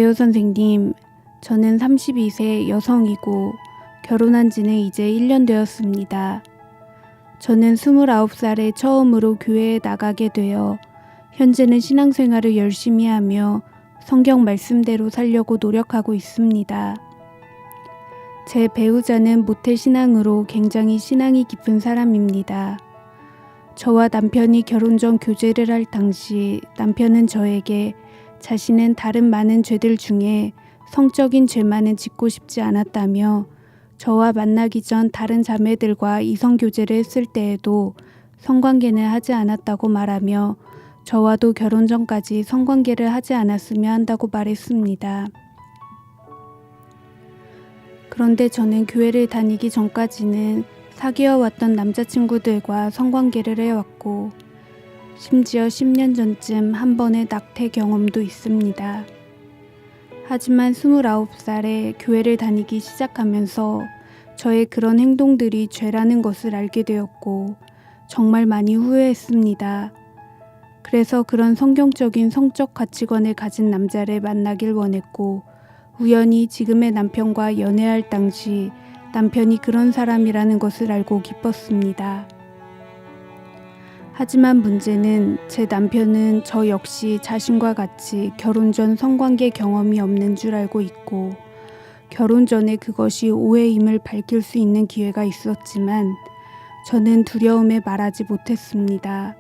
안녕하세요, 선생님. 저는 32세 여성이고 결혼한 지는 이제 1년 되었습니다. 저는 29살에 처음으로 교회에 나가게 되어 현재는 신앙생활을 열심히 하며 성경 말씀대로 살려고 노력하고 있습니다. 제 배우자는 모태신앙으로 굉장히 신앙이 깊은 사람입니다. 저와 남편이 결혼 전 교제를 할 당시 남편은 저에게 자신은 다른 많은 죄들 중에 성적인 죄만은 짓고 싶지 않았다며 저와 만나기 전 다른 자매들과 이성교제를 했을 때에도 성관계는 하지 않았다고 말하며 저와도 결혼 전까지 성관계를 하지 않았으면 한다고 말했습니다. 그런데 저는 교회를 다니기 전까지는 사귀어 왔던 남자친구들과 성관계를 해왔고 심지어 10년 전쯤 한 번의 낙태 경험도 있습니다. 하지만 29살에 교회를 다니기 시작하면서 저의 그런 행동들이 죄라는 것을 알게 되었고 정말 많이 후회했습니다. 그래서 그런 성경적인 성적 가치관을 가진 남자를 만나길 원했고 우연히 지금의 남편과 연애할 당시 남편이 그런 사람이라는 것을 알고 기뻤습니다. 하지만 문제는 제 남편은 저 역시 자신과 같이 결혼 전 성관계 경험이 없는 줄 알고 있고 결혼 전에 그것이 오해임을 밝힐 수 있는 기회가 있었지만 저는 두려움에 말하지 못했습니다.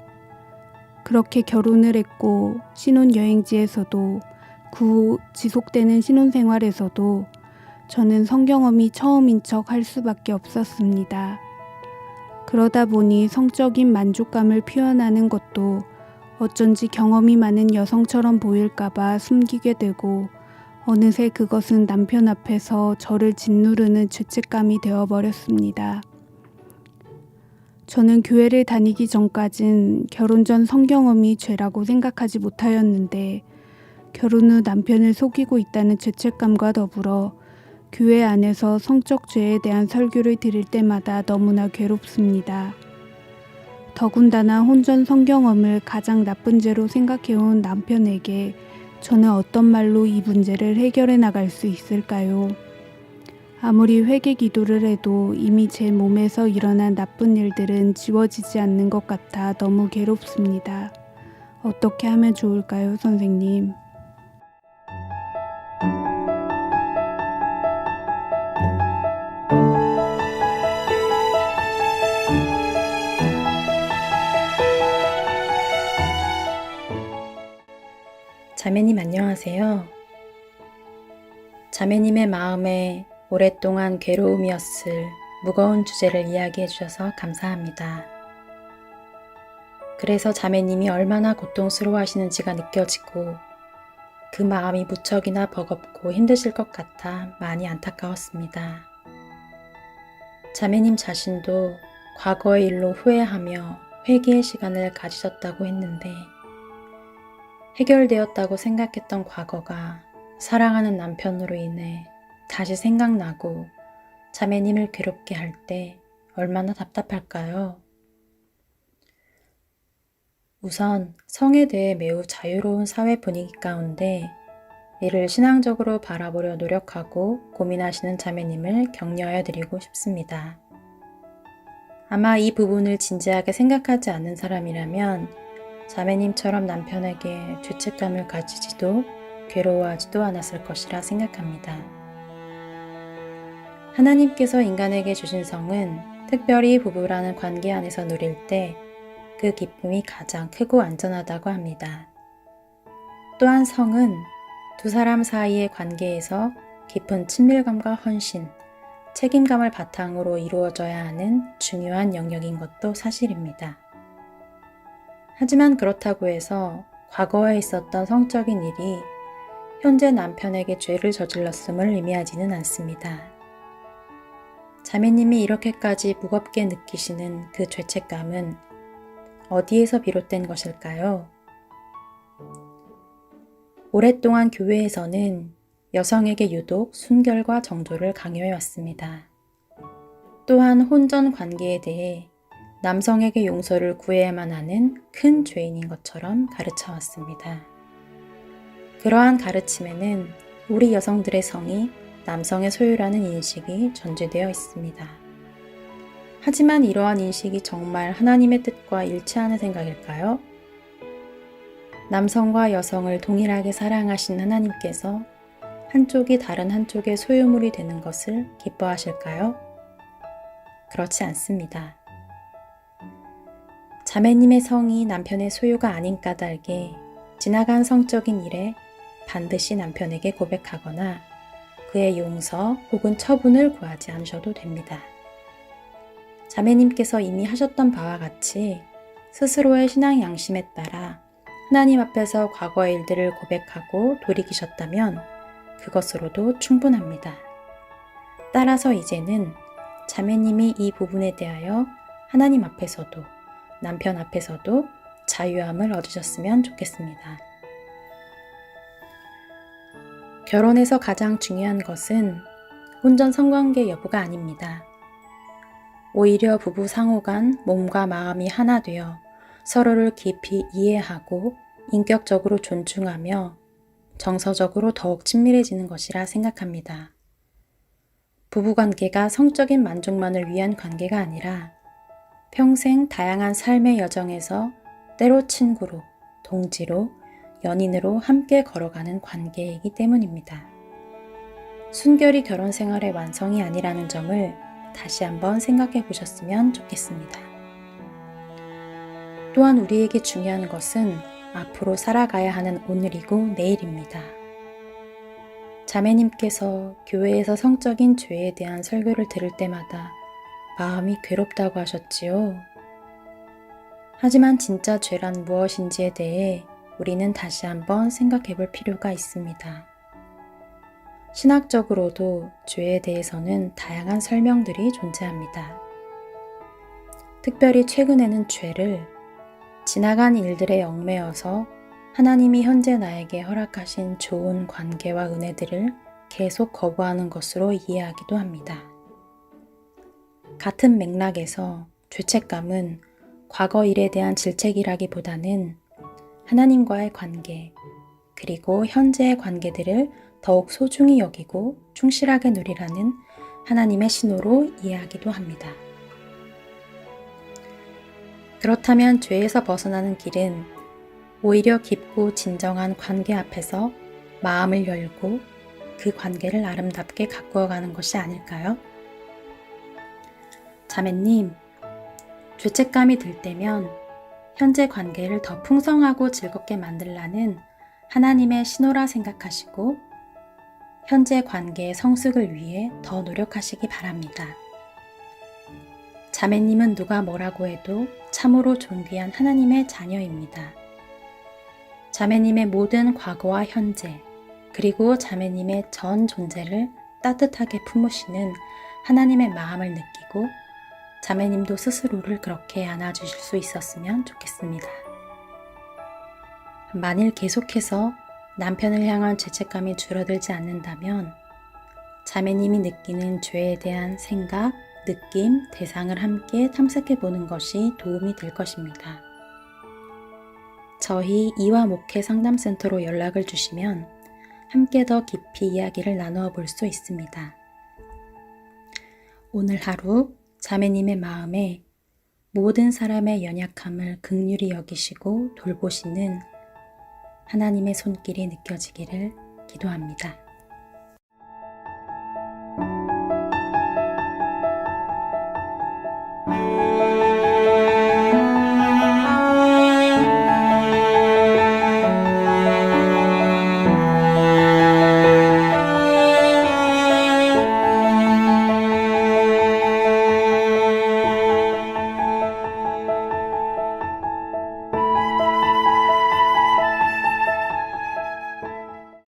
그렇게 결혼을 했고 신혼여행지에서도 그 후 지속되는 신혼생활에서도 저는 성경험이 처음인 척 할 수밖에 없었습니다. 그러다 보니 성적인 만족감을 표현하는 것도 어쩐지 경험이 많은 여성처럼 보일까봐 숨기게 되고 어느새 그것은 남편 앞에서 저를 짓누르는 죄책감이 되어버렸습니다. 저는 교회를 다니기 전까진 결혼 전 성경험이 죄라고 생각하지 못하였는데 결혼 후 남편을 속이고 있다는 죄책감과 더불어 교회 안에서 성적 죄에 대한 설교를 들을 때마다 너무나 괴롭습니다. 더군다나 혼전 성경험을 가장 나쁜 죄로 생각해온 남편에게 저는 어떤 말로 이 문제를 해결해 나갈 수 있을까요? 아무리 회개 기도를 해도 이미 제 몸에서 일어난 나쁜 일들은 지워지지 않는 것 같아 너무 괴롭습니다. 어떻게 하면 좋을까요, 선생님? 자매님 안녕하세요. 자매님의 마음에 오랫동안 괴로움이었을 무거운 주제를 이야기해 주셔서 감사합니다. 그래서 자매님이 얼마나 고통스러워 하시는지가 느껴지고 그 마음이 무척이나 버겁고 힘드실 것 같아 많이 안타까웠습니다. 자매님 자신도 과거의 일로 후회하며 회개의 시간을 가지셨다고 했는데 해결되었다고 생각했던 과거가 사랑하는 남편으로 인해 다시 생각나고 자매님을 괴롭게 할 때 얼마나 답답할까요? 우선 성에 대해 매우 자유로운 사회 분위기 가운데 이를 신앙적으로 바라보려 노력하고 고민하시는 자매님을 격려해 드리고 싶습니다. 아마 이 부분을 진지하게 생각하지 않는 사람이라면 자매님처럼 남편에게 죄책감을 가지지도 괴로워하지도 않았을 것이라 생각합니다. 하나님께서 인간에게 주신 성은 특별히 부부라는 관계 안에서 누릴 때 그 기쁨이 가장 크고 안전하다고 합니다. 또한 성은 두 사람 사이의 관계에서 깊은 친밀감과 헌신, 책임감을 바탕으로 이루어져야 하는 중요한 영역인 것도 사실입니다. 하지만 그렇다고 해서 과거에 있었던 성적인 일이 현재 남편에게 죄를 저질렀음을 의미하지는 않습니다. 자매님이 이렇게까지 무겁게 느끼시는 그 죄책감은 어디에서 비롯된 것일까요? 오랫동안 교회에서는 여성에게 유독 순결과 정도를 강요해왔습니다. 또한 혼전 관계에 대해 남성에게 용서를 구해야만 하는 큰 죄인인 것처럼 가르쳐왔습니다. 그러한 가르침에는 우리 여성들의 성이 남성의 소유라는 인식이 전제되어 있습니다. 하지만 이러한 인식이 정말 하나님의 뜻과 일치하는 생각일까요? 남성과 여성을 동일하게 사랑하신 하나님께서 한쪽이 다른 한쪽의 소유물이 되는 것을 기뻐하실까요? 그렇지 않습니다. 자매님의 성이 남편의 소유가 아닌 까닭에 지나간 성적인 일에 반드시 남편에게 고백하거나 그의 용서 혹은 처분을 구하지 않으셔도 됩니다. 자매님께서 이미 하셨던 바와 같이 스스로의 신앙 양심에 따라 하나님 앞에서 과거의 일들을 고백하고 돌이키셨다면 그것으로도 충분합니다. 따라서 이제는 자매님이 이 부분에 대하여 하나님 앞에서도 남편 앞에서도 자유함을 얻으셨으면 좋겠습니다. 결혼에서 가장 중요한 것은 혼전 성관계 여부가 아닙니다. 오히려 부부 상호 간 몸과 마음이 하나 되어 서로를 깊이 이해하고 인격적으로 존중하며 정서적으로 더욱 친밀해지는 것이라 생각합니다. 부부관계가 성적인 만족만을 위한 관계가 아니라 평생 다양한 삶의 여정에서 때로 친구로, 동지로, 연인으로 함께 걸어가는 관계이기 때문입니다. 순결이 결혼 생활의 완성이 아니라는 점을 다시 한번 생각해 보셨으면 좋겠습니다. 또한 우리에게 중요한 것은 앞으로 살아가야 하는 오늘이고 내일입니다. 자매님께서 교회에서 성적인 죄에 대한 설교를 들을 때마다 마음이 괴롭다고 하셨지요. 하지만 진짜 죄란 무엇인지에 대해 우리는 다시 한번 생각해 볼 필요가 있습니다. 신학적으로도 죄에 대해서는 다양한 설명들이 존재합니다. 특별히 최근에는 죄를 지나간 일들에 얽매여서 하나님이 현재 나에게 허락하신 좋은 관계와 은혜들을 계속 거부하는 것으로 이해하기도 합니다. 같은 맥락에서 죄책감은 과거 일에 대한 질책이라기보다는 하나님과의 관계, 그리고 현재의 관계들을 더욱 소중히 여기고 충실하게 누리라는 하나님의 신호로 이해하기도 합니다. 그렇다면 죄에서 벗어나는 길은 오히려 깊고 진정한 관계 앞에서 마음을 열고 그 관계를 아름답게 가꾸어가는 것이 아닐까요? 자매님, 죄책감이 들 때면 현재 관계를 더 풍성하고 즐겁게 만들라는 하나님의 신호라 생각하시고 현재 관계의 성숙을 위해 더 노력하시기 바랍니다. 자매님은 누가 뭐라고 해도 참으로 존귀한 하나님의 자녀입니다. 자매님의 모든 과거와 현재, 그리고 자매님의 전 존재를 따뜻하게 품으시는 하나님의 마음을 느끼고 자매님도 스스로를 그렇게 안아주실 수 있었으면 좋겠습니다. 만일 계속해서 남편을 향한 죄책감이 줄어들지 않는다면 자매님이 느끼는 죄에 대한 생각, 느낌, 대상을 함께 탐색해 보는 것이 도움이 될 것입니다. 저희 이화 목회 상담센터로 연락을 주시면 함께 더 깊이 이야기를 나누어 볼 수 있습니다. 오늘 하루 자매님의 마음에 모든 사람의 연약함을 긍휼히 여기시고 돌보시는 하나님의 손길이 느껴지기를 기도합니다.